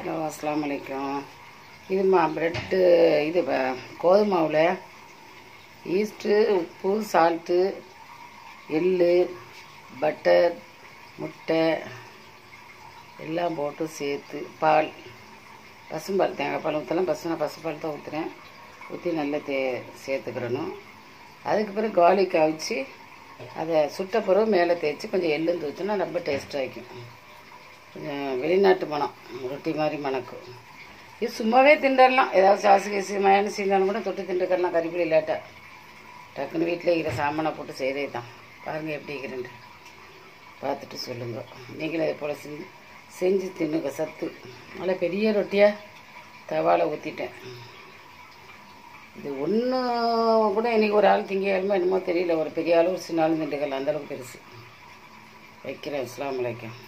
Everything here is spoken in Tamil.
ஹலோ அஸ்ஸலாமு அலைக்கும். இதுமா ப்ரெட்டு இது கோதுமை மாவில் ஈஸ்ட்டு, உப்பு, சால்ட்டு, எள்ளு, பட்டர், முட்டை எல்லாம் போட்டு சேர்த்து பால், பசும்பால், தேங்காய் பால் ஊற்றலாம். பசும்பால் தான் ஊற்றுறேன். ஊற்றி நல்லா சேர்த்துக்கிறணும். அதுக்கு பிறகு கார்லிக் அவிச்சு அதை சுட்ட பிறகு மேலே தேய்ச்சி கொஞ்சம் எள்ளும் தூச்சினா ரொம்ப டேஸ்ட்டாக இருக்கும். கொஞ்சம் வெளிநாட்டு மனம், ரொட்டி மாதிரி மணக்கும். இது சும்மாவே திண்டரலாம். ஏதாவது சாசு கேசு மயானு சீனாலும் கூட தொட்டு திண்டுக்கலாம். கறிப்பொடி இல்லாட்டா டக்குன்னு வீட்டில் இருக்கிற சாமானை போட்டு செய்தே தான். பாருங்கள் எப்படி இருக்கிறேன்ட்டு பார்த்துட்டு சொல்லுங்கள். நீங்களும் இதே போல் செஞ்சு தின்னுங்க. சத்து நல்லா பெரிய ரொட்டியாக தவாவில் ஊற்றிட்டேன். இது ஒன்று கூட இன்றைக்கி ஒரு ஆள் திங்கேழுமோ என்னமோ தெரியல. ஒரு பெரிய ஆள் ஒரு சின்ன ஆள் திண்டுக்கலாம். அந்தளவுக்கு பெருசு வைக்கிறேன். அஸ்ஸலாமு அலைக்கும்.